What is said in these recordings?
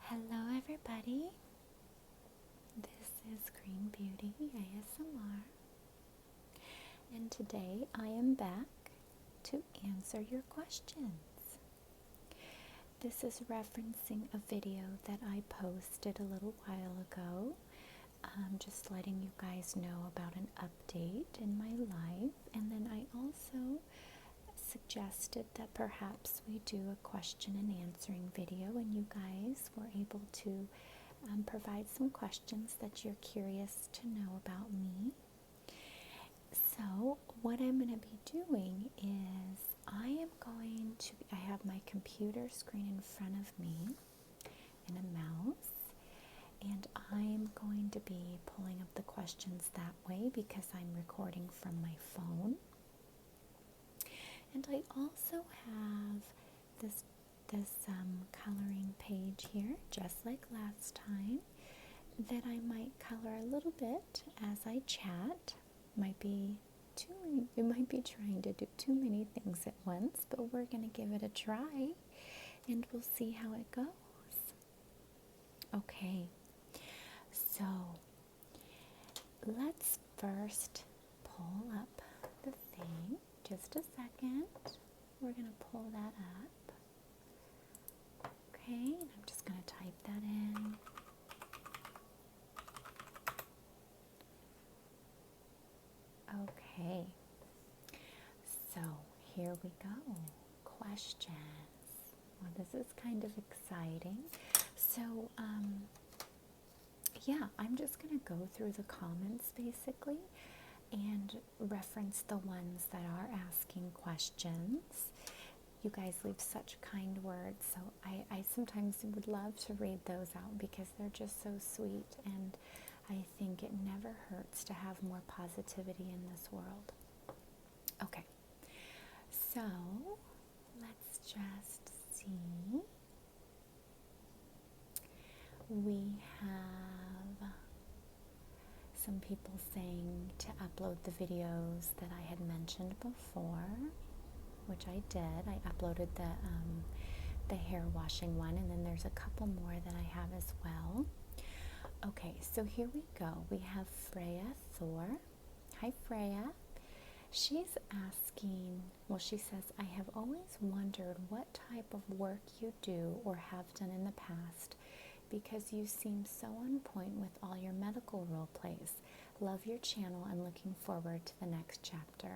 Hello everybody, this is Green Beauty ASMR, and today I am back to answer your questions. This is referencing a video that I posted a little while ago, just letting you guys know about an update in my life, and then I also suggested that perhaps we do a question and answering video and you guys were able to provide some questions that you're curious to know about me. So what I'm going to be doing is I have my computer screen in front of me and a mouse, and I'm going to be pulling up the questions that way because I'm recording from my phone. And I also have this coloring page here, just like last time, that I might color a little bit as I chat. It might be trying to do too many things at once, but we're going to give it a try, and we'll see how it goes. Okay, so let's first pull up the thing. Just a second. We're going to pull that up. Okay, and I'm just going to type that in. Okay, so here we go. Questions. Well, this is kind of exciting. So, yeah, I'm just going to go through the comments basically and reference the ones that are asking questions. You guys leave such kind words, so I sometimes would love to read those out because they're just so sweet, and I think it never hurts to have more positivity in this world. Okay, so let's just see. We have some people saying to upload the videos that I had mentioned before, which I did. I uploaded the hair washing one, and then there's a couple more that I have as well. Okay, so here we go. We have Freya Thor. Hi, Freya. She's asking, well, she says, I have always wondered what type of work you do or have done in the past, because you seem so on point with all your medical role plays. Love your channel and looking forward to the next chapter.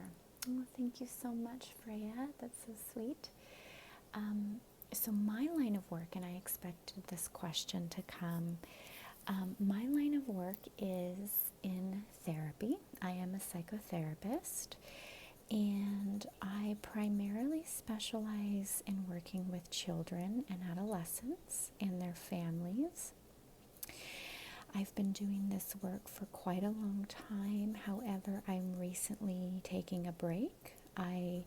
Oh, thank you so much, Freya. That's so sweet. So my line of work, and I expected this question to come, my line of work is in therapy. I am a psychotherapist, and I primarily specialize in working with children and adolescents and their families. I've been doing this work for quite a long time. However, I'm recently taking a break. I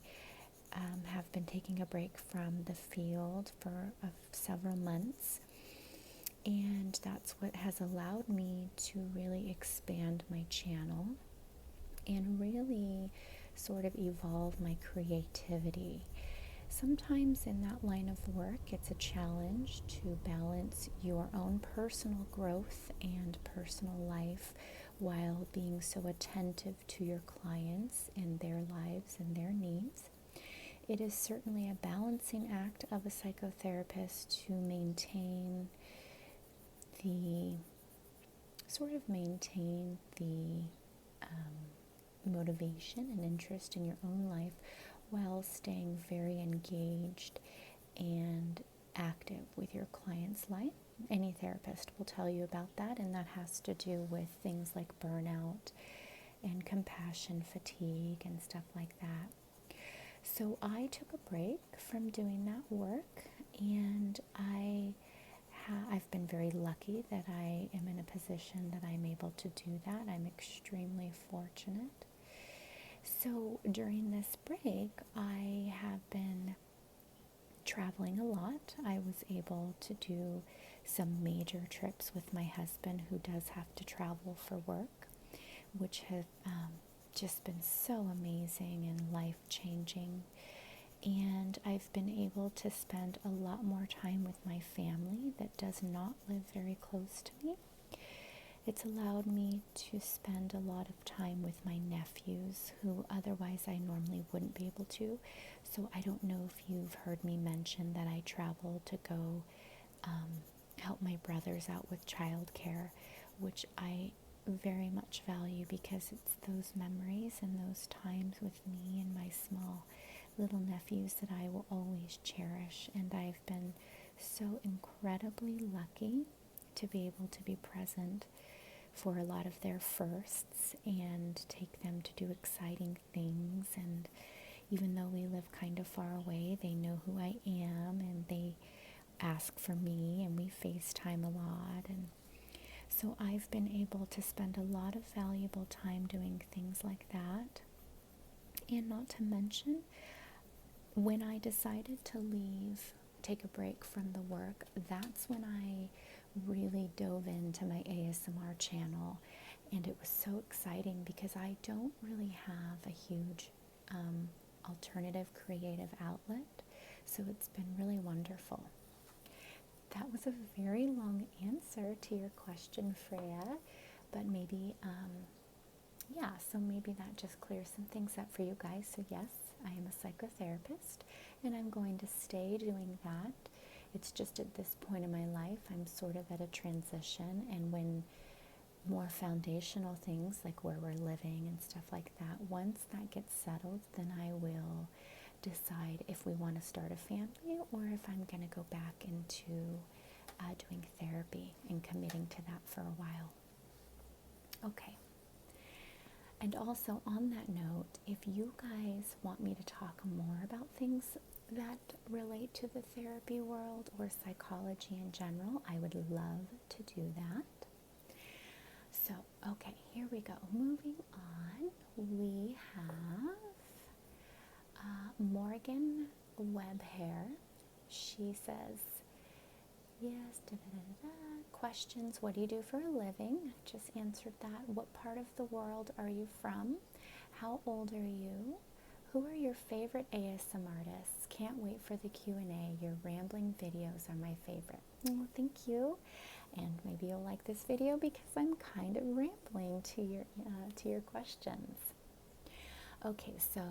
have been taking a break from the field for several months, and that's what has allowed me to really expand my channel and really sort of evolve my creativity. Sometimes in that line of work, it's a challenge to balance your own personal growth and personal life while being so attentive to your clients and their lives and their needs. It is certainly a balancing act of a psychotherapist to maintain the motivation and interest in your own life while staying very engaged and active with your client's life. Any therapist will tell you about that, and that has to do with things like burnout and compassion fatigue and stuff like that. So I took a break from doing that work, and I've been very lucky that I am in a position that I'm able to do that. I'm extremely fortunate. So during this break, I have been traveling a lot. I was able to do some major trips with my husband, who does have to travel for work, which have just been so amazing and life-changing. And I've been able to spend a lot more time with my family that does not live very close to me. It's allowed me to spend a lot of time with my nephews, who otherwise I normally wouldn't be able to. So I don't know if you've heard me mention that I travel to go help my brothers out with childcare, which I very much value because it's those memories and those times with me and my small little nephews that I will always cherish. And I've been so incredibly lucky to be able to be present for a lot of their firsts and take them to do exciting things. And even though we live kind of far away, they know who I am and they ask for me, and we FaceTime a lot. And so I've been able to spend a lot of valuable time doing things like that. And not to mention, when I decided to leave, take a break from the work, that's when I really dove into my ASMR channel. And it was so exciting because I don't really have a huge alternative creative outlet. So it's been really wonderful. That was a very long answer to your question, Freya, but maybe, so maybe that just clears some things up for you guys. So yes, I am a psychotherapist, and I'm going to stay doing that. It's just at this point in my life, I'm sort of at a transition, and when more foundational things, like where we're living and stuff like that, once that gets settled, then I will decide if we want to start a family or if I'm going to go back into doing therapy and committing to that for a while. Okay. And also on that note, if you guys want me to talk more about things that relate to the therapy world or psychology in general, I would love to do that. So, okay, here we go. Moving on, we have Morgan Webhair. She says, yes, questions, what do you do for a living? I just answered that. What part of the world are you from? How old are you? Who are your favorite ASMR artists? Can't wait for the Q&A. Your rambling videos are my favorite. Oh, thank you. And maybe you'll like this video because I'm kind of rambling to your questions. Okay, so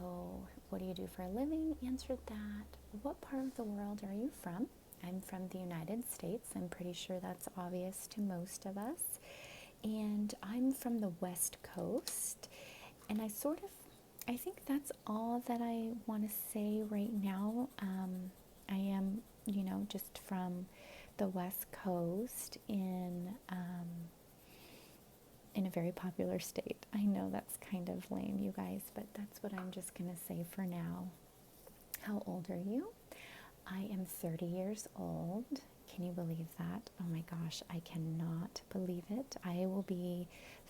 what do you do for a living? Answered that. What part of the world are you from? I'm from the United States. I'm pretty sure that's obvious to most of us. And I'm from the West Coast. And I think that's all that I want to say right now. I am, just from the West Coast in a very popular state. I know that's kind of lame, you guys, but that's what I'm just going to say for now. How old are you? I am 30 years old. Can you believe that? Oh my gosh, I cannot believe it. I will be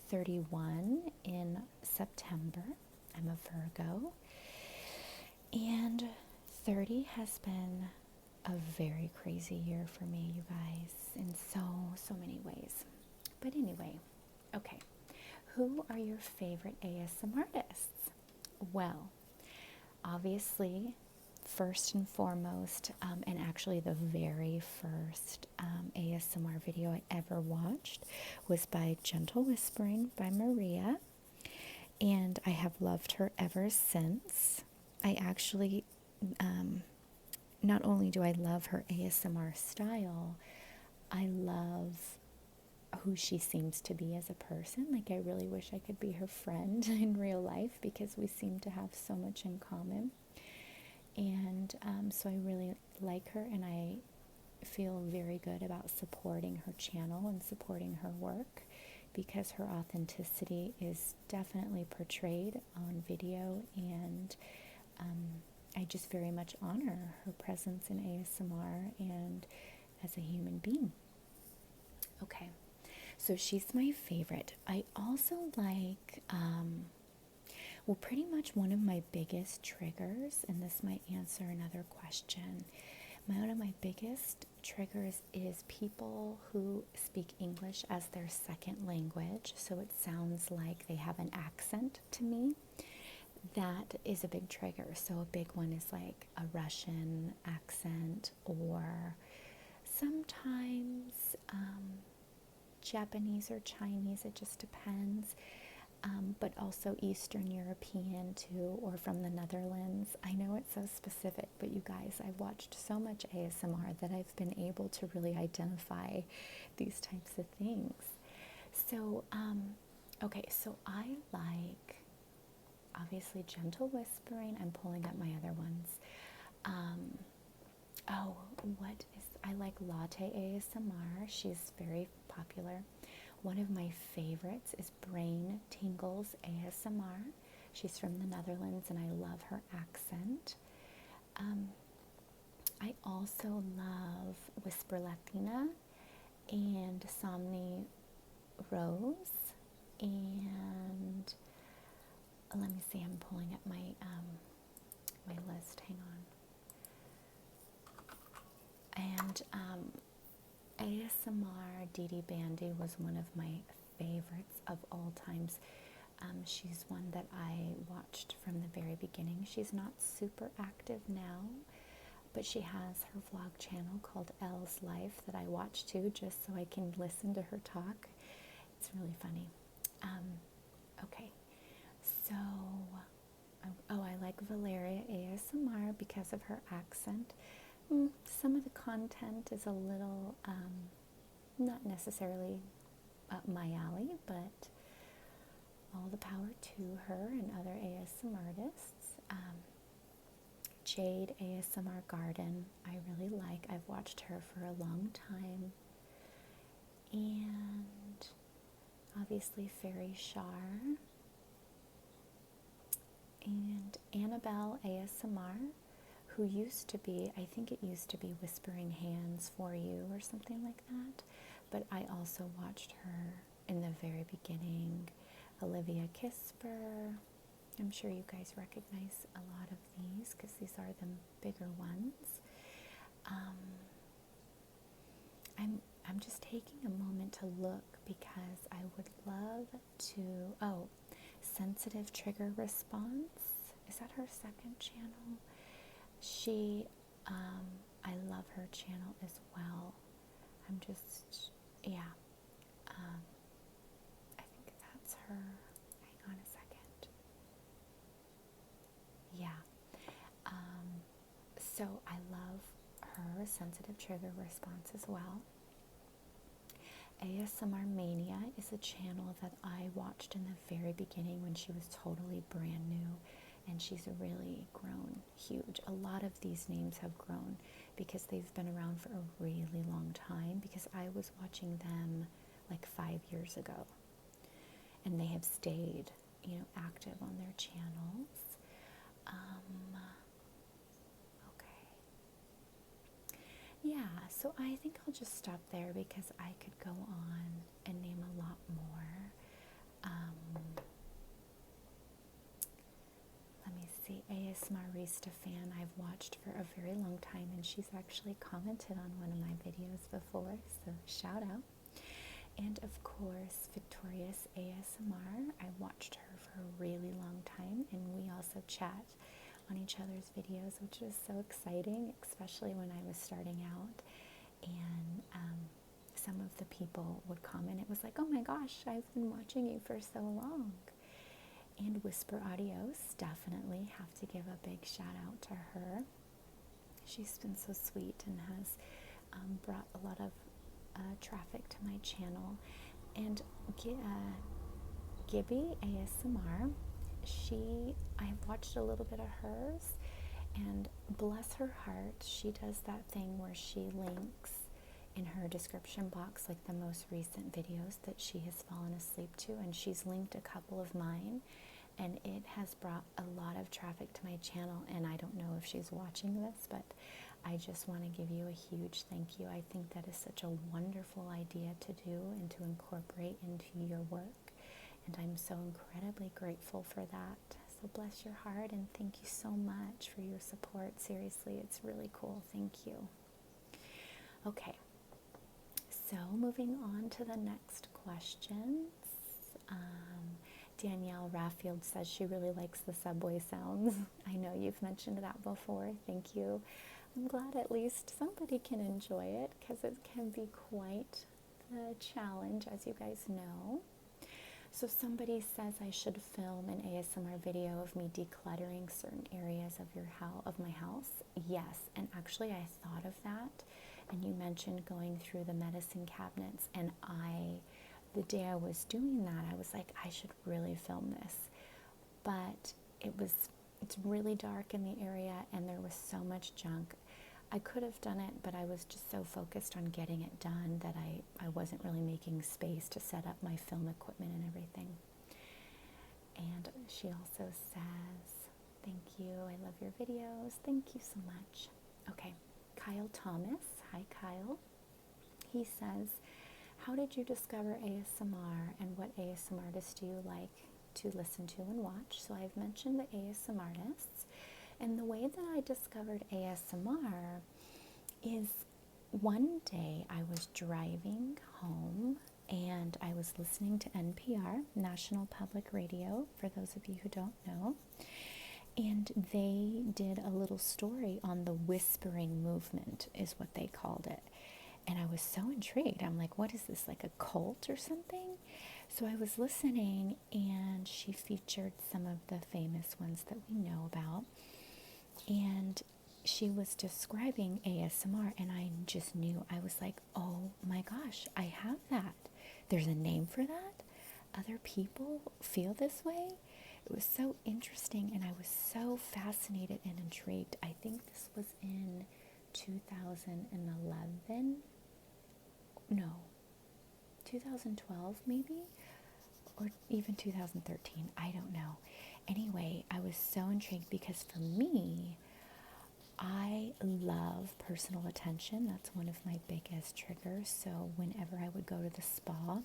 31 in September. I'm a Virgo. And 30 has been a very crazy year for me, you guys, in so many ways. But anyway, okay. Who are your favorite ASMR artists? Well, obviously, first and foremost, and actually the very first ASMR video I ever watched was by Gentle Whispering by Maria, and I have loved her ever since. I actually, not only do I love her ASMR style, I love who she seems to be as a person. Like, I really wish I could be her friend in real life because we seem to have so much in common. And so I really like her, and I feel very good about supporting her channel and supporting her work because her authenticity is definitely portrayed on video, and I just very much honor her presence in ASMR and as a human being. Okay, so she's my favorite. I also like, pretty much one of my biggest triggers, and this might answer another question, one of my biggest triggers is people who speak English as their second language, so it sounds like they have an accent to me. that is a big trigger. So a big one is like a Russian accent, or sometimes Japanese or Chinese, it just depends. But also Eastern European too, or from the Netherlands. I know it's so specific, but you guys, I've watched so much ASMR that I've been able to really identify these types of things. So, okay, so I like, obviously, gentle whispering. I'm pulling up my other ones. Oh, I like Latte ASMR. She's very popular. One of my favorites is Brain Tingles ASMR. She's from the Netherlands and I love her accent. I also love Whisper Latina and Somni Rose. And let me see, I'm pulling up my my list. Hang on. And ASMR Didi Bandy was one of my favorites of all times. She's one that I watched from the very beginning. She's not super active now, but she has her vlog channel called Elle's Life that I watch too, just so I can listen to her talk. It's really funny. Okay, so, oh, I like Valeria ASMR because of her accent. Some of the content is a little, not necessarily up my alley, but all the power to her and other ASMR artists. Jade ASMR Garden, I really like. I've watched her for a long time. And obviously Fairy Shar. And Annabelle ASMR, who used to be, I think it used to be Whispering Hands for You or something like that. But I also watched her in the very beginning. Olivia Kisper. I'm sure you guys recognize a lot of these because these are the bigger ones. I'm just taking a moment to look because I would love to, oh, Sensitive Trigger Response. Is that her second channel? I love her channel as well. I'm just, yeah. I think that's her. Hang on a second. Yeah. So I love her Sensitive Trigger Response as well. ASMR Mania is a channel that I watched in the very beginning when she was totally brand new, and she's really grown huge. A lot of these names have grown because they've been around for a really long time, because I was watching them like 5 years ago, and they have stayed, active on their channels. Yeah, so I think I'll just stop there because I could go on and name a lot more. Let me see, ASMR Rista fan I've watched for a very long time, and she's actually commented on one of my videos before, so shout out. And of course, Victorious ASMR. I watched her for a really long time, and we also chat on each other's videos, which is so exciting, especially when I was starting out. And some of the people would comment, it was like, oh my gosh, I've been watching you for so long. And Whisper Audios, definitely have to give a big shout out to her. She's been so sweet and has brought a lot of traffic to my channel. And Gibby ASMR, I have watched a little bit of hers, and bless her heart, she does that thing where she links in her description box like the most recent videos that she has fallen asleep to, and she's linked a couple of mine, and it has brought a lot of traffic to my channel. And I don't know if she's watching this, but I just want to give you a huge thank you. I think that is such a wonderful idea to do and to incorporate into your work, and I'm so incredibly grateful for that. So bless your heart, and thank you so much for your support. Seriously, it's really cool. Thank you. Okay, so moving on to the next questions. Danielle Raffield says she really likes the subway sounds. I know you've mentioned that before. Thank you. I'm glad at least somebody can enjoy it, because it can be quite the challenge, as you guys know. So somebody says I should film an ASMR video of me decluttering certain areas of my house. Yes, and actually I thought of that, and you mentioned going through the medicine cabinets, and the day I was doing that, I was like, I should really film this. But it's really dark in the area, and there was so much junk. I could have done it, but I was just so focused on getting it done that I wasn't really making space to set up my film equipment and everything. And she also says, thank you, I love your videos. Thank you so much. Okay, Kyle Thomas. Hi, Kyle. He says, how did you discover ASMR, and what ASMR artists do you like to listen to and watch? So I've mentioned the ASMR artists. And the way that I discovered ASMR is one day I was driving home and I was listening to NPR, National Public Radio, for those of you who don't know. And they did a little story on the whispering movement, is what they called it. And I was so intrigued. I'm like, what is this, like a cult or something? So I was listening, and she featured some of the famous ones that we know about. And she was describing ASMR, and I just knew. I was like, oh my gosh, I have that. There's a name for that? Other people feel this way? It was so interesting, and I was so fascinated and intrigued. I think this was in 2011. No, 2012 maybe? Or even 2013. I don't know. Anyway, I was so intrigued because for me, I love personal attention. That's one of my biggest triggers. So whenever I would go to the spa and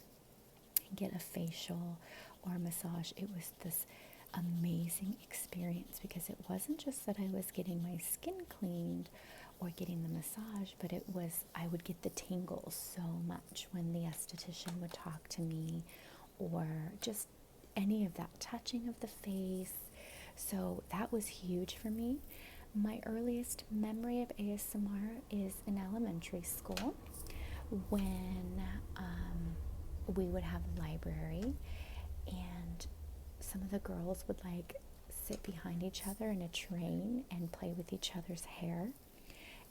get a facial or a massage, it was this amazing experience, because it wasn't just that I was getting my skin cleaned or getting the massage, but it was, I would get the tingles so much when the esthetician would talk to me, or just any of that touching of the face. So that was huge for me. My earliest memory of ASMR is in elementary school, when we would have a library, and some of the girls would like sit behind each other in a train and play with each other's hair.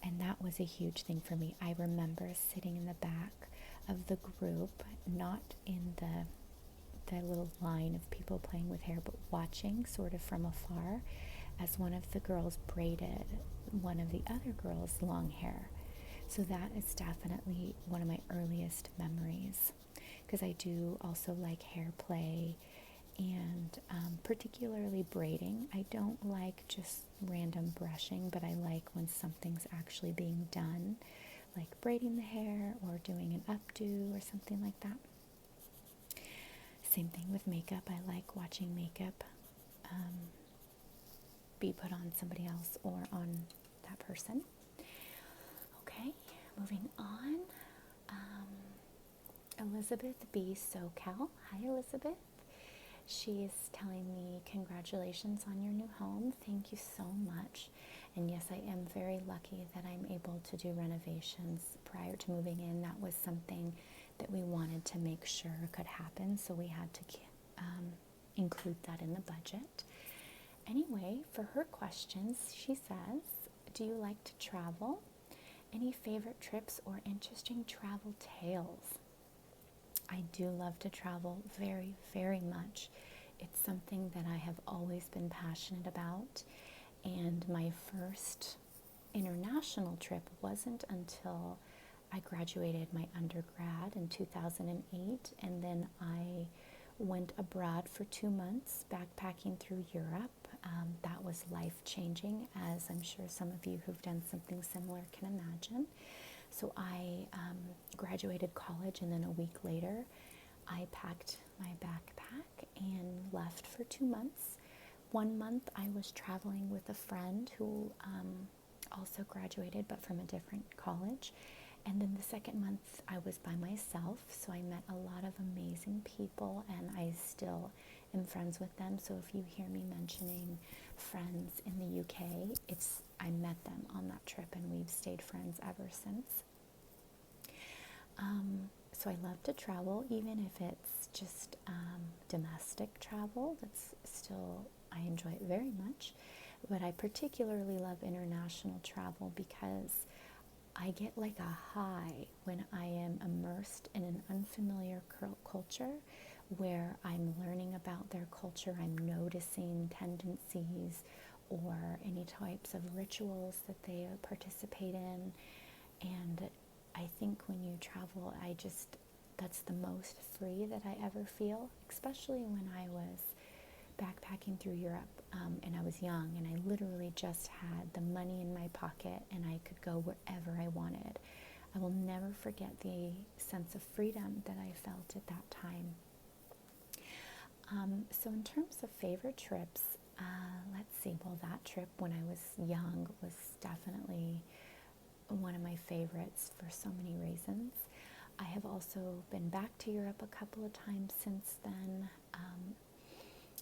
And that was a huge thing for me. I remember sitting in the back of the group, not in the little line of people playing with hair, but watching sort of from afar as one of the girls braided one of the other girls' long hair. So that is definitely one of my earliest memories, because I do also like hair play, and particularly braiding. I don't like just random brushing, but I like when something's actually being done, like braiding the hair or doing an updo or something like that. Same thing with makeup. I like watching makeup be put on somebody else or on that person. Okay, moving on. Elizabeth B. SoCal. Hi, Elizabeth. She is telling me, congratulations on your new home. Thank you so much. And yes, I am very lucky that I'm able to do renovations prior to moving in. That was something that we wanted to make sure could happen, so we had to include that in the budget. Anyway, for her questions, she says, do you like to travel? Any favorite trips or interesting travel tales? I do love to travel very, very much. It's something that I have always been passionate about, and my first international trip wasn't until I graduated my undergrad in 2008, and then I went abroad for 2 months backpacking through Europe. That was life-changing, as I'm sure some of you who've done something similar can imagine. So I graduated college, and then a week later I packed my backpack and left for 2 months. 1 month I was traveling with a friend who also graduated, but from a different college. And then the second month I was by myself, so I met a lot of amazing people, and I still am friends with them. So if you hear me mentioning friends in the UK, I met them on that trip and we've stayed friends ever since. So I love to travel, even if it's just domestic travel. That's still, I enjoy it very much. But I particularly love international travel because I get like a high when I am immersed in an unfamiliar culture where I'm learning about their culture, I'm noticing tendencies or any types of rituals that they participate in. And I think when you travel, that's the most free that I ever feel, especially when I was backpacking through Europe and I was young and I literally just had the money in my pocket and I could go wherever I wanted. I will never forget the sense of freedom that I felt at that time. So in terms of favorite trips, let's see, well, that trip when I was young was definitely one of my favorites for so many reasons. I have also been back to Europe a couple of times since then.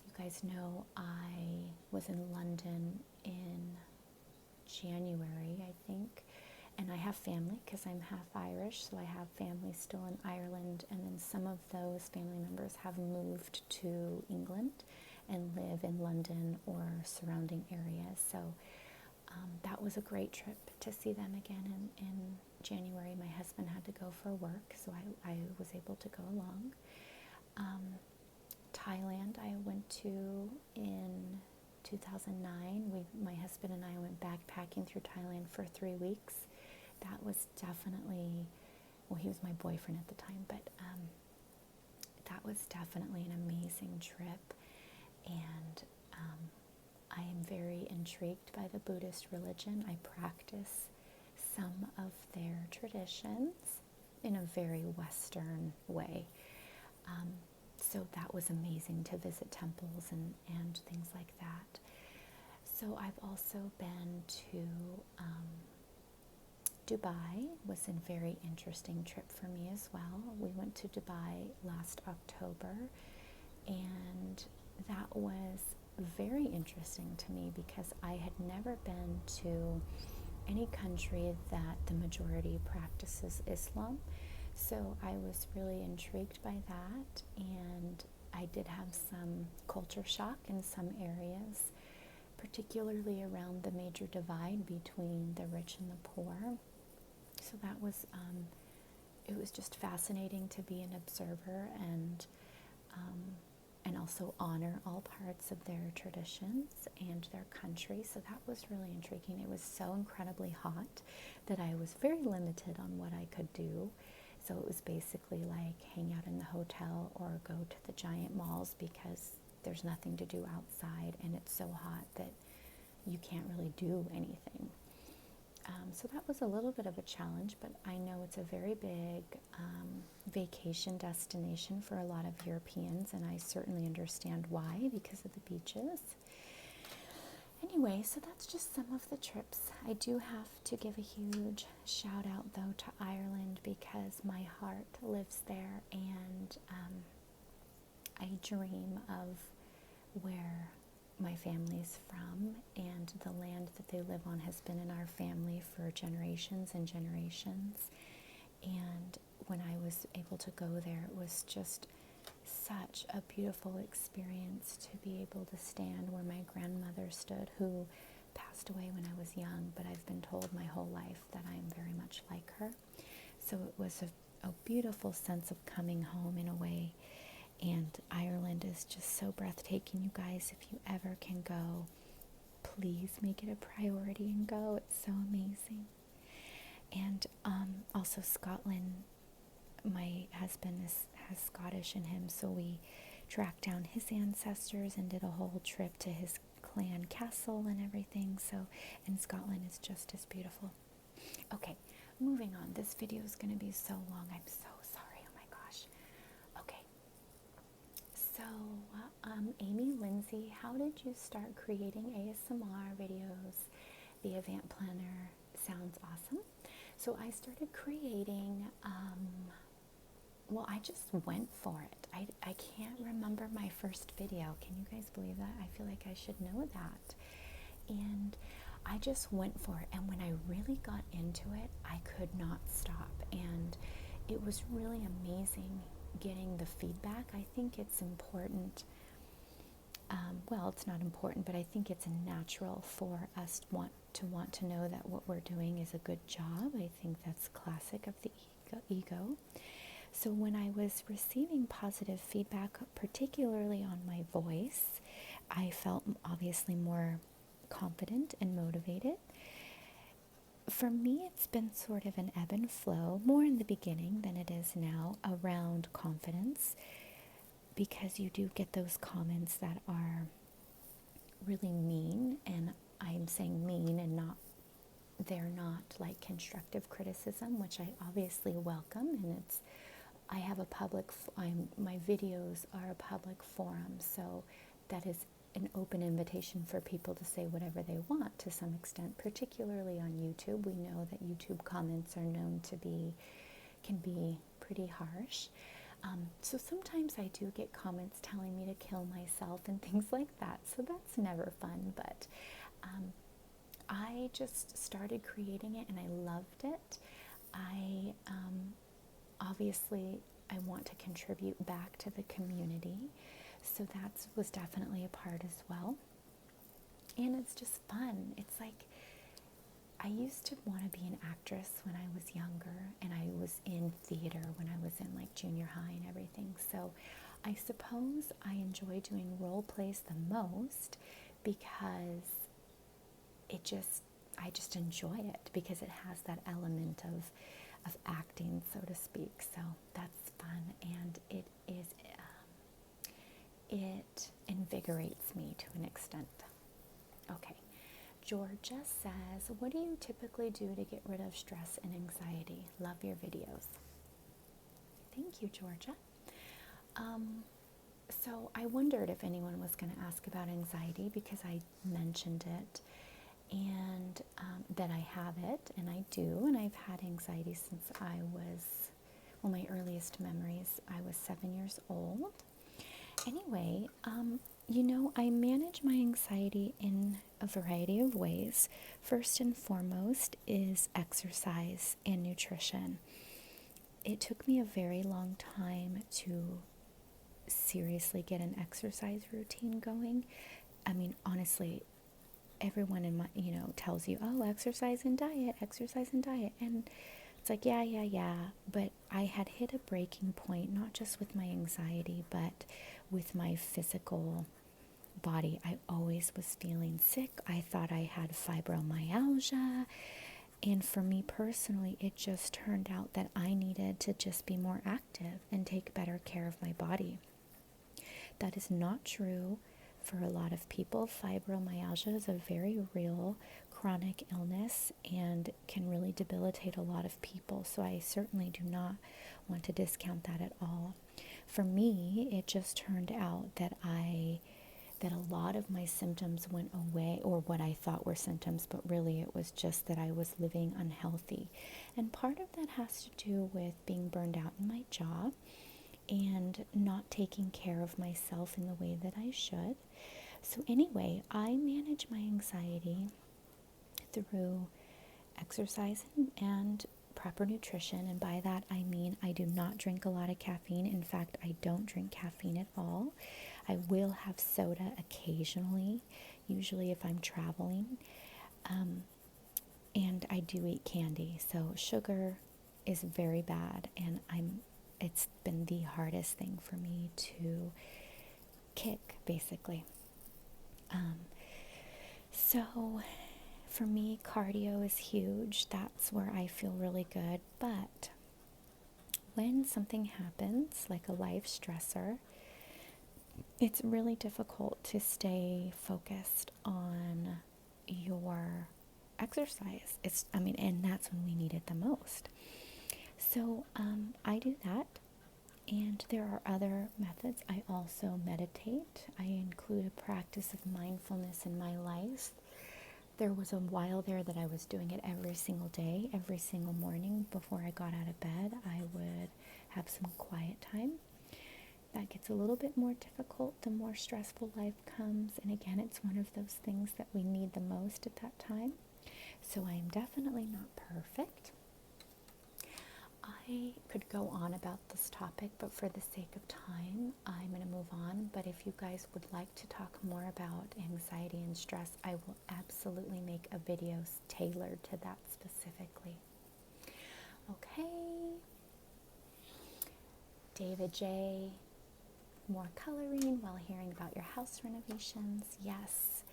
You guys know I was in London in January, I think, and I have family because I'm half Irish, so I have family still in Ireland, and then some of those family members have moved to England and live in London or surrounding areas. So that was a great trip to see them again in January. My husband had to go for work, so I was able to go along. Thailand I went to in 2009. My husband and I went backpacking through Thailand for 3 weeks. That was definitely, well, he was my boyfriend at the time, but that was definitely an amazing trip. And I am very intrigued by the Buddhist religion. I practice some of their traditions in a very Western way. So that was amazing to visit temples and things like that. So I've also been to Dubai. Was a very interesting trip for me as well. We went to Dubai last October, and that was very interesting to me because I had never been to any country that the majority practices Islam. So I was really intrigued by that, and I did have some culture shock in some areas, particularly around the major divide between the rich and the poor. So that was, it was just fascinating to be an observer and also honor all parts of their traditions and their country. So that was really intriguing. It was so incredibly hot that I was very limited on what I could do. So it was basically like hang out in the hotel or go to the giant malls because there's nothing to do outside and it's so hot that you can't really do anything. So that was a little bit of a challenge, but I know it's a very big vacation destination for a lot of Europeans, and I certainly understand why, because of the beaches. Anyway, so that's just some of the trips. I do have to give a huge shout out, though, to Ireland because my heart lives there, and I dream of where my family's from, and the land that they live on has been in our family for generations and generations. And when I was able to go there, it was just such a beautiful experience to be able to stand where my grandmother stood, who passed away when I was young, but I've been told my whole life that I am very much like her. So it was a beautiful sense of coming home in a way. And Ireland is just so breathtaking, you guys. If you ever can go, please make it a priority and go. It's so amazing. And also Scotland, my husband has Scottish in him, so we tracked down his ancestors and did a whole trip to his clan castle and everything. So, and Scotland is just as beautiful. Okay, moving on. This video is going to be so long. I'm so sorry. Oh my gosh. Okay. So, Amy Lindsay, how did you start creating ASMR videos? The event planner. Sounds awesome. So I started creating well, I just went for it. I can't remember my first video. Can you guys believe that? I feel like I should know that. And I just went for it. And when I really got into it, I could not stop. And it was really amazing getting the feedback. I think it's important. Well, it's not important, but I think it's natural for us to want to know that what we're doing is a good job. I think that's classic of the ego. So when I was receiving positive feedback, particularly on my voice, I felt obviously more confident and motivated. For me, it's been sort of an ebb and flow, more in the beginning than it is now, around confidence, because you do get those comments that are really mean, and I'm saying mean and they're not like constructive criticism, which I obviously welcome, and I have a public, my videos are a public forum, so that is an open invitation for people to say whatever they want to some extent, particularly on YouTube. We know that YouTube comments are known to can be pretty harsh. So sometimes I do get comments telling me to kill myself and things like that, so that's never fun, but I just started creating it and I loved it. Obviously, I want to contribute back to the community, so that was definitely a part as well. And it's just fun. It's like, I used to want to be an actress when I was younger, and I was in theater when I was in like junior high and everything. So I suppose I enjoy doing role plays the most because I just enjoy it, because it has that element of acting, so to speak. So that's fun, and it invigorates me to an extent. Okay. Georgia says, what do you typically do to get rid of stress and anxiety? Love your videos. Thank you, Georgia. So I wondered if anyone was going to ask about anxiety, because I mentioned it, and that I have it, and I do, and I've had anxiety since I was, well, my earliest memories, I was 7 years old. Anyway, I manage my anxiety in a variety of ways. First and foremost is exercise and nutrition. It took me a very long time to seriously get an exercise routine going. I mean, honestly, everyone in my, tells you, oh, exercise and diet. And it's like, yeah. But I had hit a breaking point, not just with my anxiety, but with my physical body. I always was feeling sick. I thought I had fibromyalgia. And for me personally, it just turned out that I needed to just be more active and take better care of my body. That is not true for a lot of people. Fibromyalgia is a very real chronic illness and can really debilitate a lot of people. So I certainly do not want to discount that at all. For me, it just turned out that a lot of my symptoms went away, or what I thought were symptoms, but really it was just that I was living unhealthy. And part of that has to do with being burned out in my job and not taking care of myself in the way that I should. So anyway, I manage my anxiety through exercise and proper nutrition, and by that I mean I do not drink a lot of caffeine. In fact, I don't drink caffeine at all. I will have soda occasionally, usually if I'm traveling, and I do eat candy. So sugar is very bad, and it's been the hardest thing for me to kick, basically. So for me, cardio is huge. That's where I feel really good. But when something happens, like a life stressor, it's really difficult to stay focused on your exercise. And that's when we need it the most. So I do that. And there are other methods. I also meditate. I include a practice of mindfulness in my life. There was a while there that I was doing it every single day, every single morning before I got out of bed. I would have some quiet time. That gets a little bit more difficult the more stressful life comes, and again, it's one of those things that we need the most at that time. So I am definitely not perfect. I could go on about this topic, but for the sake of time, I'm going to move on. But if you guys would like to talk more about anxiety and stress, I will absolutely make a video tailored to that specifically. Okay. David J., more coloring while hearing about your house renovations. Yes.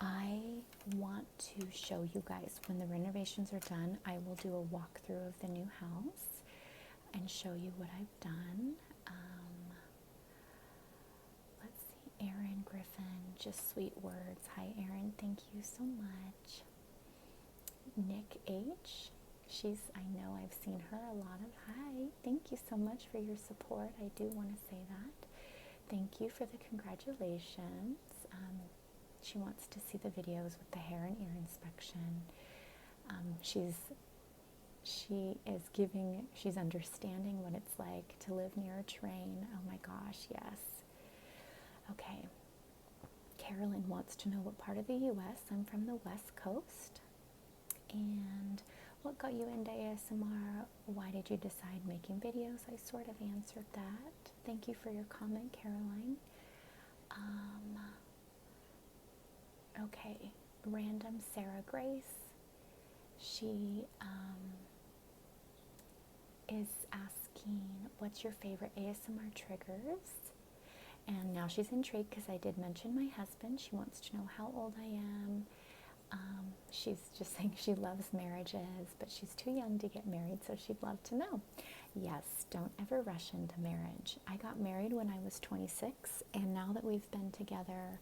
I want to show you guys when the renovations are done. I will do a walkthrough of the new house and show you what I've done. Let's see, Erin Griffin, just sweet words. Hi Erin, thank you so much. Nick H., I know I've seen her a lot of, hi, thank you so much for your support. I do want to say that. Thank you for the congratulations. She wants to see the videos with the hair and ear inspection. She's understanding what it's like to live near a train. Oh my gosh, yes. Okay. Carolyn wants to know what part of the U.S. I'm from the West Coast. And what got you into ASMR? Why did you decide making videos? I sort of answered that. Thank you for your comment, Caroline. Okay, random Sarah Grace. She is asking, what's your favorite ASMR triggers? And now she's intrigued because I did mention my husband. She wants to know how old I am. She's just saying she loves marriages, but she's too young to get married, so she'd love to know. Yes, don't ever rush into marriage. I got married when I was 26, and now that we've been together,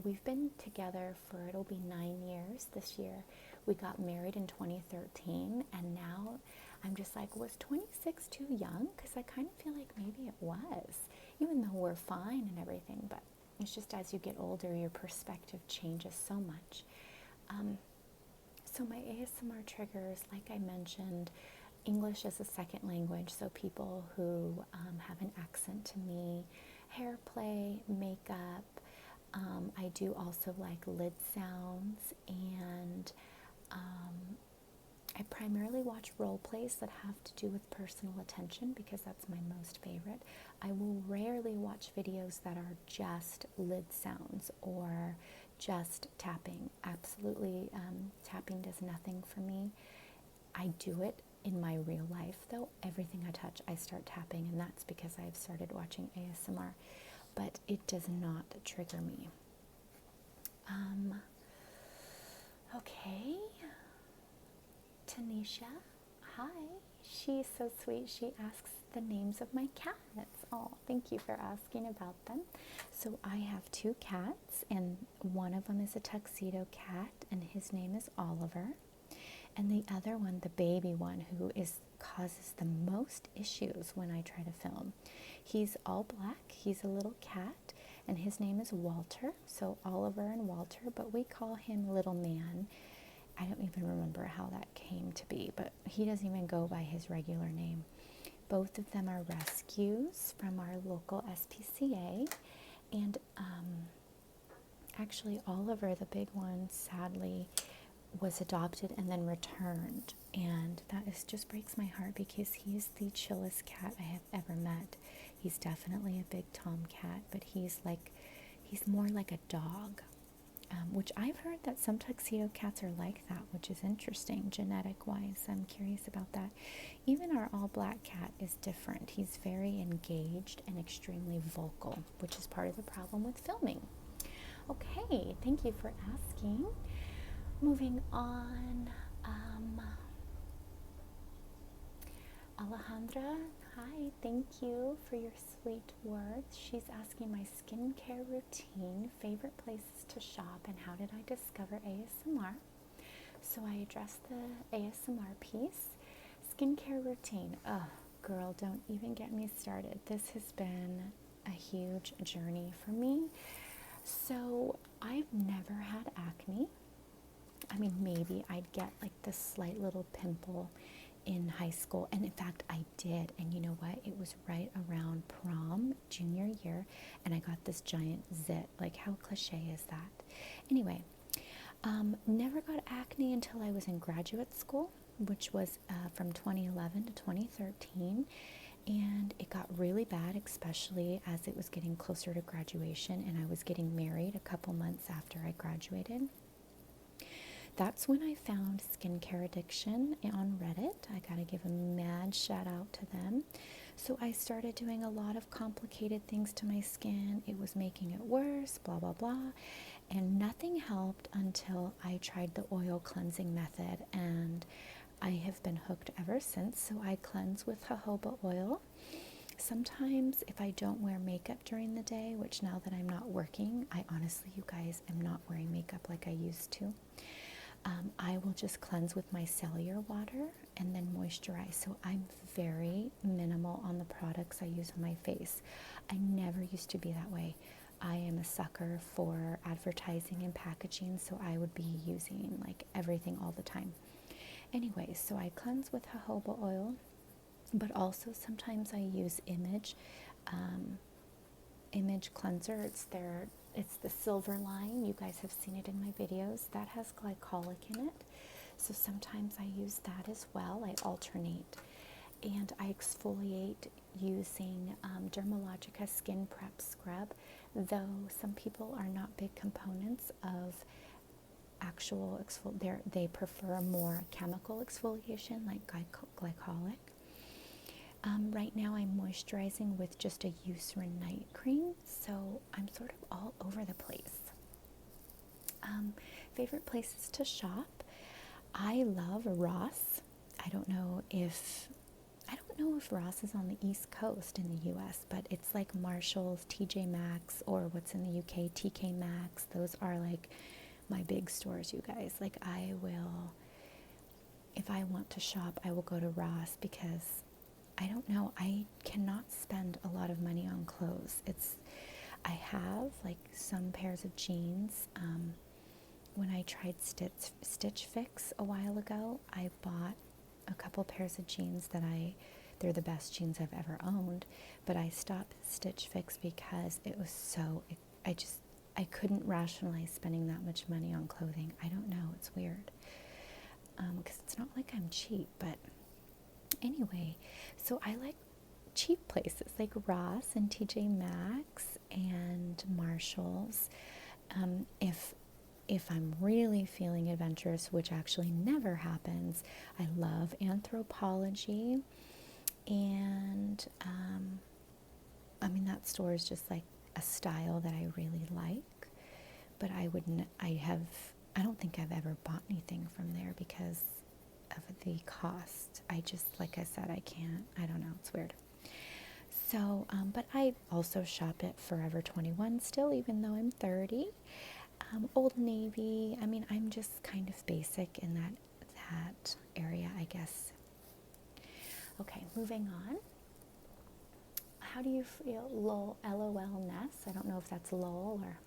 we've been together for, it'll be 9 years this year. We got married in 2013, and now I'm just like, was 26 too young? Because I kind of feel like maybe it was, even though we're fine and everything, but it's just as you get older, your perspective changes so much. So my ASMR triggers, like I mentioned, English as a second language, so people who have an accent to me, hair play, makeup. I do also like lid sounds, and I primarily watch role plays that have to do with personal attention because that's my most favorite. I will rarely watch videos that are just lid sounds or just tapping. Absolutely, tapping does nothing for me. I do it in my real life though. Everything I touch, I start tapping, and that's because I've started watching ASMR, but it does not trigger me. Okay. Tanisha, hi. She's so sweet. She asks the names of my cats. Oh, thank you for asking about them. So I have 2 cats, and one of them is a tuxedo cat, and his name is Oliver. And the other one, the baby one, who causes the most issues when I try to film. He's all black. He's a little cat, and his name is Walter. So Oliver and Walter, but we call him Little Man. I don't even remember how that came to be, but he doesn't even go by his regular name. Both of them are rescues from our local SPCA, and actually Oliver, the big one, sadly was adopted and then returned, and that just breaks my heart because he's the chillest cat I have ever met. He's definitely a big tomcat, but he's more like a dog. Which I've heard that some tuxedo cats are like that, which is interesting genetic-wise. I'm curious about that. Even our all-black cat is different. He's very engaged and extremely vocal, which is part of the problem with filming. Okay, thank you for asking. Moving on. Alejandra, hi, thank you for your sweet words. She's asking my skincare routine, favorite places to shop, and how did I discover ASMR. So I addressed the ASMR piece. Skincare routine, girl, don't even get me started. This has been a huge journey for me. So I've never had acne. I mean, maybe I'd get like this slight little pimple in high school. And in fact, I did. And you know what? It was right around prom, junior year. And I got this giant zit. Like, how cliche is that? Anyway, never got acne until I was in graduate school, which was from 2011 to 2013. And it got really bad, especially as it was getting closer to graduation. And I was getting married a couple months after I graduated. That's when I found Skincare Addiction on Reddit. I gotta give a mad shout out to them. So I started doing a lot of complicated things to my skin. It was making it worse, blah, blah, blah. And nothing helped until I tried the oil cleansing method. And I have been hooked ever since. So I cleanse with jojoba oil. Sometimes if I don't wear makeup during the day, which now that I'm not working, I honestly, you guys, am not wearing makeup like I used to. I will just cleanse with my cellular water and then moisturize. So I'm very minimal on the products I use on my face. I never used to be that way. I am a sucker for advertising and packaging, so I would be using like everything all the time. Anyway, so I cleanse with jojoba oil, but also sometimes I use Image cleanser. It's the silver line. You guys have seen it in my videos. That has glycolic in it. So sometimes I use that as well. I alternate. And I exfoliate using Dermalogica Skin Prep Scrub, though some people are not big components of actual they prefer more chemical exfoliation like glycolic. Right now I'm moisturizing with just a Eucerin night cream, so I'm sort of all over the place. Favorite places to shop? I love Ross. I don't know if Ross is on the East Coast in the US, but it's like Marshall's, TJ Maxx, or what's in the UK, TK Maxx. Those are like my big stores, you guys. Like if I want to shop, I will go to Ross because I don't know, I cannot spend a lot of money on clothes. I have like some pairs of jeans. When I tried Stitch Fix a while ago, I bought a couple pairs of jeans they're the best jeans I've ever owned, but I stopped Stitch Fix because it was I couldn't rationalize spending that much money on clothing. I don't know, it's weird. Because it's not like I'm cheap, but anyway, so I like cheap places like Ross and TJ Maxx and Marshall's. If I'm really feeling adventurous, which actually never happens, I love Anthropologie, and I mean that store is just like a style that I really like. But I don't think I've ever bought anything from there because of the cost. Like I said, I can't. I don't know. It's weird. So, but I also shop at Forever 21 still, even though I'm 30. Old Navy. I mean, I'm just kind of basic in that area, I guess. Okay, moving on. How do you feel? LOL Ness. I don't know if that's lol or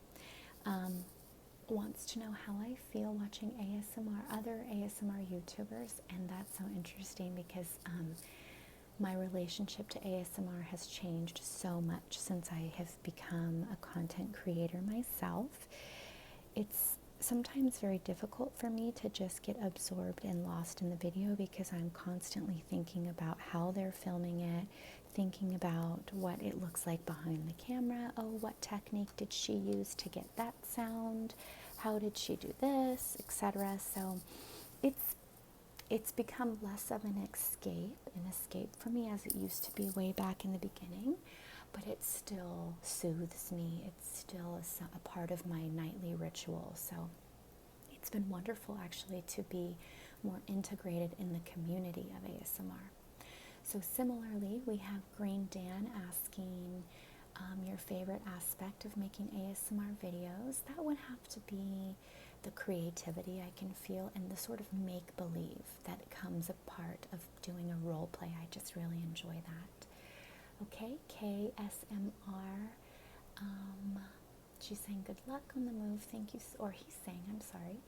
wants to know how I feel watching other ASMR YouTubers, and that's so interesting because my relationship to ASMR has changed so much since I have become a content creator myself. It's sometimes very difficult for me to just get absorbed and lost in the video because I'm constantly thinking about how they're filming it, thinking about what it looks like behind the camera. Oh, what technique did she use to get that sound? How did she do this, etc. So it's become less of an escape for me as it used to be way back in the beginning, but it still soothes me. It's still a part of my nightly ritual. So it's been wonderful actually to be more integrated in the community of ASMR. So similarly, we have Green Dan asking your favorite aspect of making ASMR videos. That would have to be the creativity I can feel and the sort of make-believe that comes a part of doing a role play. I just really enjoy that. Okay, KSMR She's saying good luck on the move. Thank you, or he's saying, I'm sorry.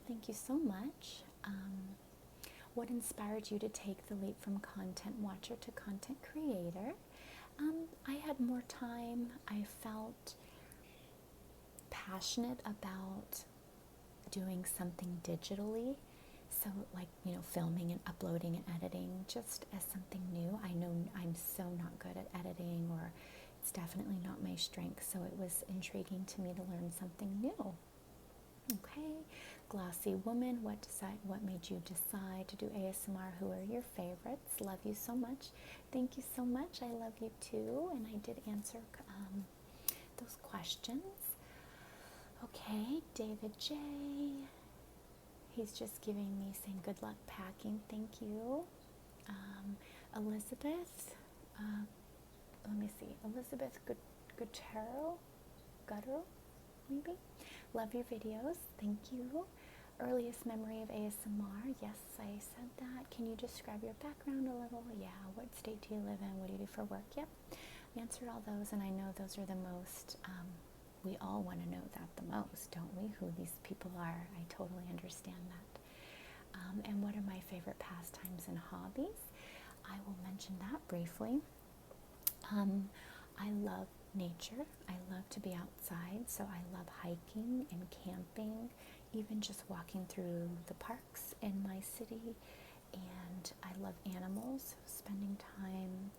Thank you so much. What inspired you to take the leap from content watcher to content creator? I had more time. I felt passionate about doing something digitally. So like, filming and uploading and editing just as something new. I know I'm so not good at editing, or it's definitely not my strength. So it was intriguing to me to learn something new. Okay, Glossy Woman, what made you decide to do ASMR? Who are your favorites? Love you so much. Thank you so much. I love you too. And I did answer those questions. Okay, David J. He's just giving me saying good luck packing. Thank you. Elizabeth, let me see. Elizabeth Gutero, maybe? Love your videos. Thank you. Earliest memory of ASMR. Yes, I said that. Can you describe your background a little? Yeah. What state do you live in? What do you do for work? Yep. I answered all those, and I know those are the most, we all want to know that the most, don't we? Who these people are. I totally understand that. And what are my favorite pastimes and hobbies? I will mention that briefly. I love nature. I love to be outside, so I love hiking and camping, even just walking through the parks in my city. And I love animals, spending time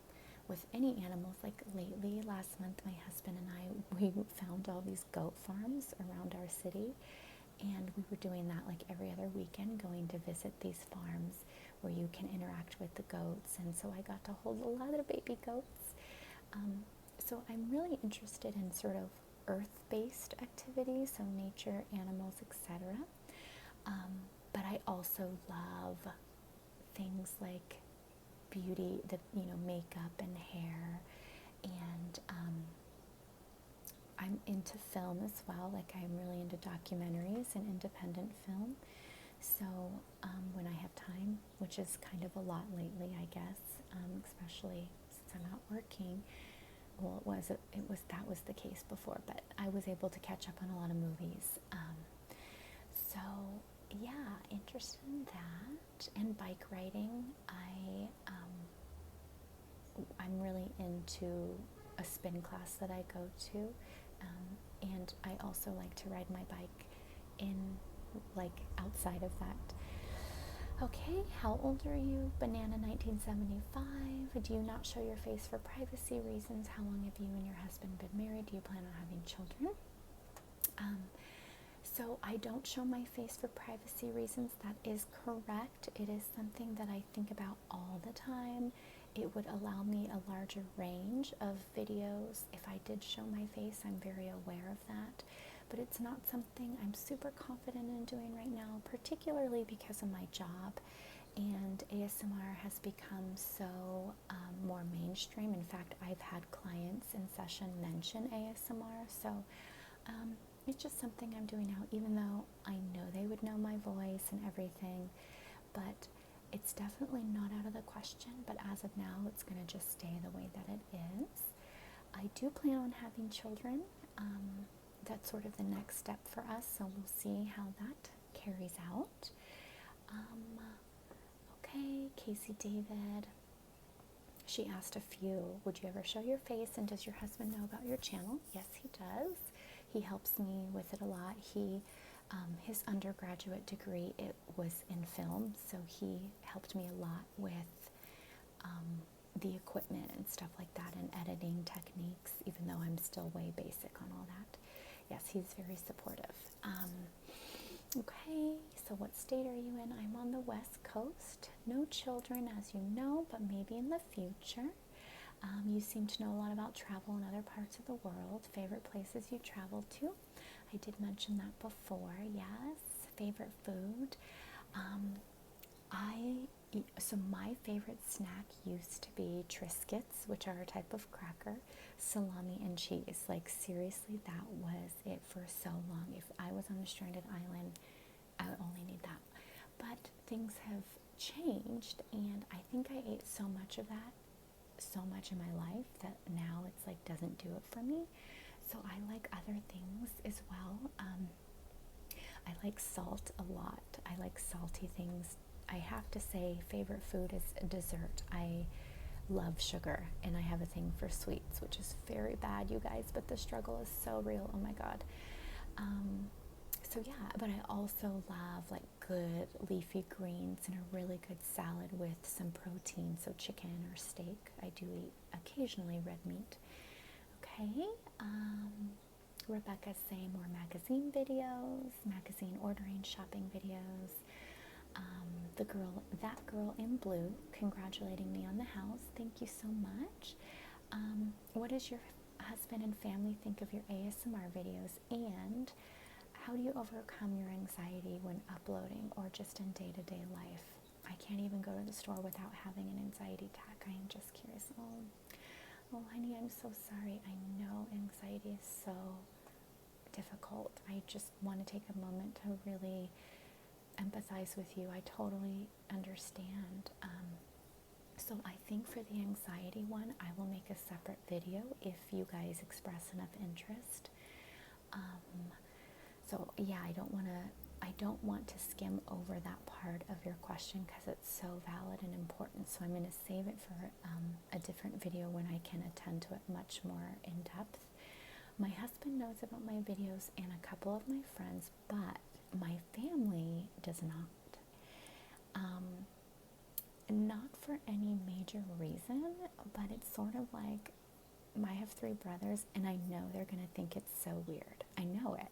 with any animals. Like lately, last month, my husband and I, we found all these goat farms around our city, and we were doing that like every other weekend, going to visit these farms where you can interact with the goats. And so I got to hold a lot of baby goats. So I'm really interested in sort of earth-based activities, so nature, animals, etc. But I also love things like beauty, makeup and hair, and I'm into film as well. Like, I'm really into documentaries and independent film. So when I have time, which is kind of a lot lately, I guess, especially since I'm not working. Well, that was the case before, but I was able to catch up on a lot of movies. So yeah, interested in that. And bike riding. I'm really into a spin class that I go to, and I also like to ride my bike outside of that. Okay, how old are you? Banana 1975. Do you not show your face for privacy reasons? How long have you and your husband been married? Do you plan on having children? So I don't show my face for privacy reasons. That is correct. It is something that I think about all the time. It would allow me a larger range of videos. If I did show my face, I'm very aware of that. But it's not something I'm super confident in doing right now, particularly because of my job. And ASMR has become so more mainstream. In fact, I've had clients in session mention ASMR. So it's just something I'm doing now, even though I know they would know my voice and everything. But it's definitely not out of the question. But as of now, it's going to just stay the way that it is. I do plan on having children. That's sort of the next step for us, so we'll see how that carries out. Okay, Casey David, she asked a few. Would you ever show your face, and does your husband know about your channel? Yes, he does. He helps me with it a lot. His undergraduate degree, it was in film, so he helped me a lot with the equipment and stuff like that, and editing techniques, even though I'm still way basic on all that. Yes, he's very supportive. Okay, so what state are you in? I'm on the West Coast. No children, as you know, but maybe in the future. You seem to know a lot about travel in other parts of the world. Favorite places you traveled to? I did mention that before, yes. Favorite food? So my favorite snack used to be Triscuits, which are a type of cracker, salami and cheese. Like, seriously, that was it for so long. If I was on a stranded island, I would only need that. But things have changed, and I think I ate so much of that so much in my life that now it's like doesn't do it for me. So I like other things as well. I like salt a lot. I like salty things. I have to say, favorite food is dessert. I love sugar, and I have a thing for sweets, which is very bad, you guys, but the struggle is so real. Oh my God. So yeah, but I also love like good leafy greens and a really good salad with some protein, so chicken or steak. I do eat occasionally red meat. Okay, Rebecca's saying more magazine videos, magazine ordering, shopping videos. That girl in blue, congratulating me on the house. Thank you so much. What does your husband and family think of your ASMR videos? And how do you overcome your anxiety when uploading or just in day-to-day life? I can't even go to the store without having an anxiety attack. I am just curious. Oh, honey, I'm so sorry. I know anxiety is so difficult. I just want to take a moment to really empathize with you. I totally understand. So I think for the anxiety one, I will make a separate video if you guys express enough interest. So yeah, I don't want to skim over that part of your question because it's so valid and important. So I'm going to save it for a different video when I can attend to it much more in depth. My husband knows about my videos and a couple of my friends, but my family does not. Not for any major reason, but it's sort of like I have 3 brothers, and I know they're going to think it's so weird. I know it.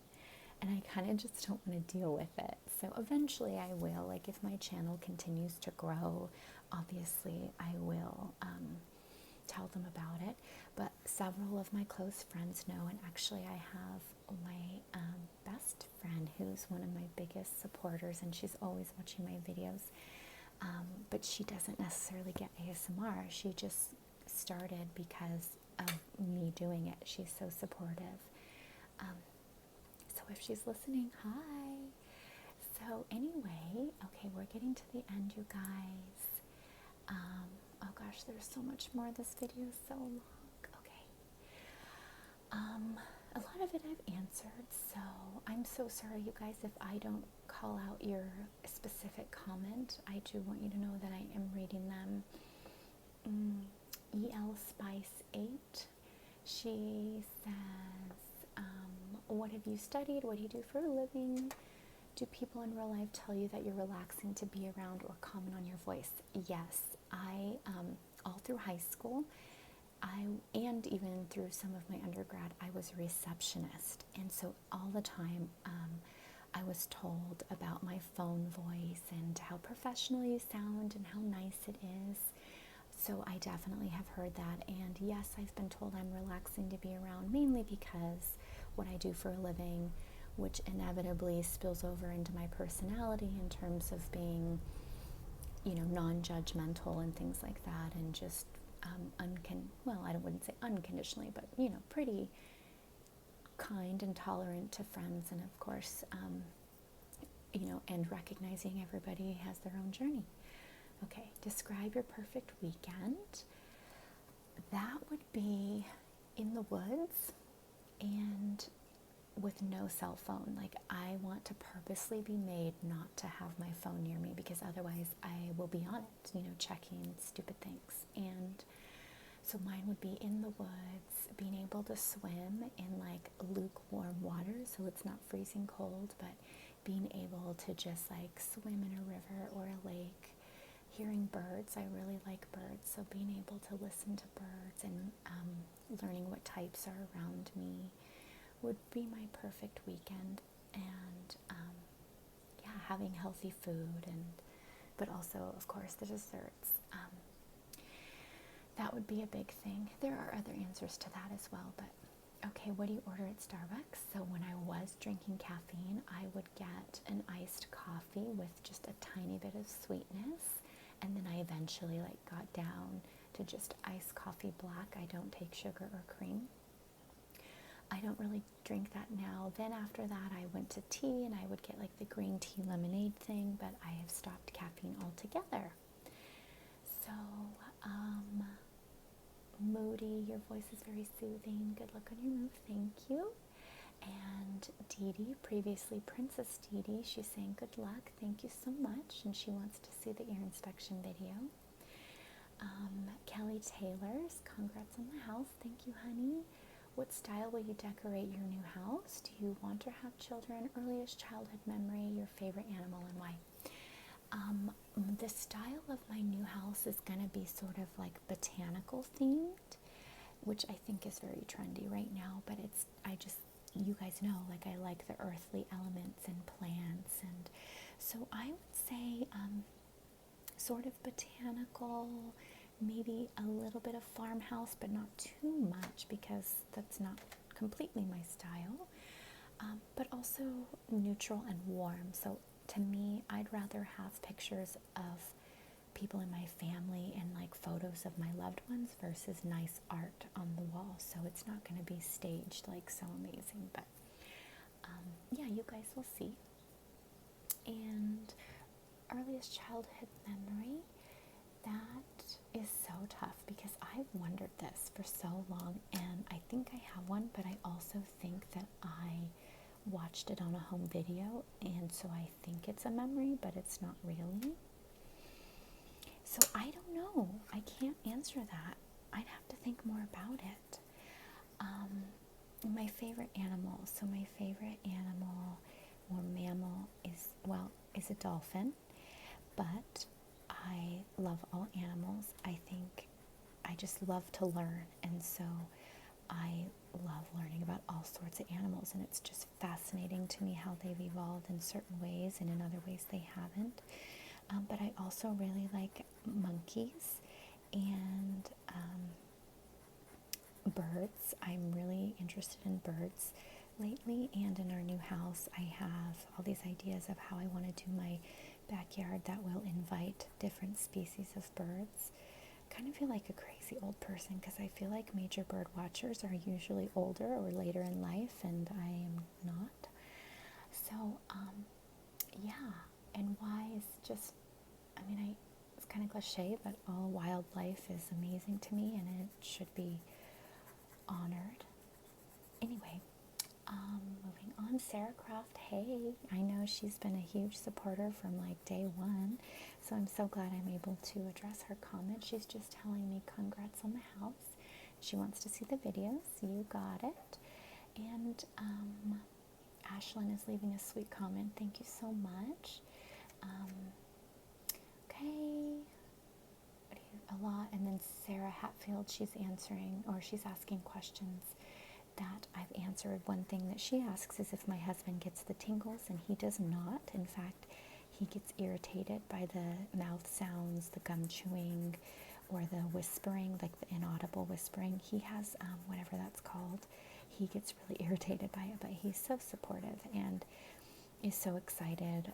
And I kind of just don't want to deal with it. So eventually I will. Like if my channel continues to grow, obviously I will tell them about it. But several of my close friends know, and actually I have my best friend who's one of my biggest supporters, and she's always watching my videos. But she doesn't necessarily get ASMR. She just started because of me doing it. She's so supportive. So if she's listening, hi. So anyway, okay, we're getting to the end, you guys. Oh gosh, there's so much more. This video is so long. Okay. A lot of it I've answered, so I'm so sorry, you guys, if I don't call out your specific comment. I do want you to know that I am reading them. EL Spice 8. She says, what have you studied? What do you do for a living? Do people in real life tell you that you're relaxing to be around or comment on your voice? Yes, I, all through high school, and even through some of my undergrad, I was a receptionist. And so all the time, I was told about my phone voice and how professional you sound and how nice it is. So I definitely have heard that. And yes, I've been told I'm relaxing to be around, mainly because what I do for a living, which inevitably spills over into my personality in terms of being, non-judgmental and things like that, and just I wouldn't say unconditionally, but pretty kind and tolerant to friends, and of course, and recognizing everybody has their own journey. Okay, describe your perfect weekend. That would be in the woods and with no cell phone. Like, I want to purposely be made not to have my phone near me, because otherwise I will be on it, checking stupid things. And so mine would be in the woods, being able to swim in like lukewarm water, so it's not freezing cold, but being able to just like swim in a river or a lake, hearing birds. I really like birds, so being able to listen to birds and learning what types are around me would be my perfect weekend. And having healthy food, but also of course the desserts. That would be a big thing. There are other answers to that as well, but okay, what do you order at Starbucks? So when I was drinking caffeine, I would get an iced coffee with just a tiny bit of sweetness, and then I eventually got down to just iced coffee black. I don't take sugar or cream. I don't really drink that now. Then after that, I went to tea, and I would get the green tea lemonade thing, but I have stopped caffeine altogether. So, Moody, your voice is very soothing. Good luck on your move. Thank you. And Dee Dee, previously Princess Dee Dee, she's saying good luck. Thank you so much. And she wants to see the ear inspection video. Kelly Taylor's, congrats on the house. Thank you, honey. What style will you decorate your new house? Do you want to have children? Earliest childhood memory, your favorite animal, and why? The style of my new house is going to be sort of like botanical themed, which I think is very trendy right now, but you guys know, like I like the earthly elements and plants, and so I would say sort of botanical, maybe a little bit of farmhouse, but not too much because that's not completely my style, but also neutral and warm. So to me, I'd rather have pictures of people in my family and like photos of my loved ones versus nice art on the wall. So it's not going to be staged like so amazing, but yeah, you guys will see. And earliest childhood memory, that is so tough because I've wondered this for so long, and I think I have one, but I also think that I watched it on a home video, and so I think it's a memory, but it's not really. So I don't know. I can't answer that. I'd have to think more about it. My favorite animal. So my favorite animal or mammal is a dolphin, but I love all animals. I think I just love to learn, and so I love learning about all sorts of animals, and it's just fascinating to me how they've evolved in certain ways and in other ways they haven't. But I also really like monkeys and birds. I'm really interested in birds lately, and in our new house I have all these ideas of how I want to do my backyard that will invite different species of birds. Kind of feel like a crazy old person because I feel like major bird watchers are usually older or later in life, and I am not. So yeah, and why is just, it's kind of cliche, but all wildlife is amazing to me and it should be honored. Anyway, moving on, Sarah Croft, hey, I know she's been a huge supporter from like day one, so I'm so glad I'm able to address her comment. She's just telling me congrats on the house. She wants to see the videos. You got it. And Ashlyn is leaving a sweet comment. Thank you so much. Okay, a lot. And then Sarah Hatfield, she's asking questions that I've answered. One thing that she asks is if my husband gets the tingles, and he does not. In fact, he gets irritated by the mouth sounds, the gum chewing, or the whispering, like the inaudible whispering. He has whatever that's called. He gets really irritated by it, but he's so supportive and is so excited.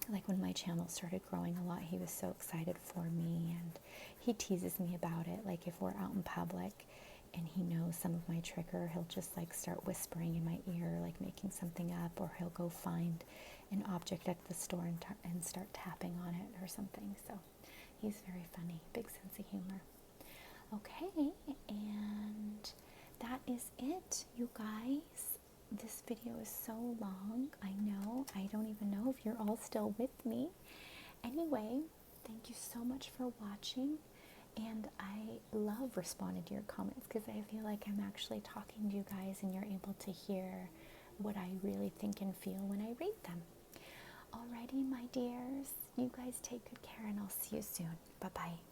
Like when my channel started growing a lot, he was so excited for me, and he teases me about it. Like if we're out in public and he knows some of my trigger, he'll just like start whispering in my ear, like making something up, or he'll go find an object at the store and start tapping on it or something. So he's very funny, big sense of humor. Okay, and that is it, you guys. This video is so long, I know. I don't even know if you're all still with me. Anyway, thank you so much for watching, and I love responding to your comments because I feel like I'm actually talking to you guys and you're able to hear what I really think and feel when I read them. Alrighty, my dears, you guys take good care, and I'll see you soon. Bye-bye.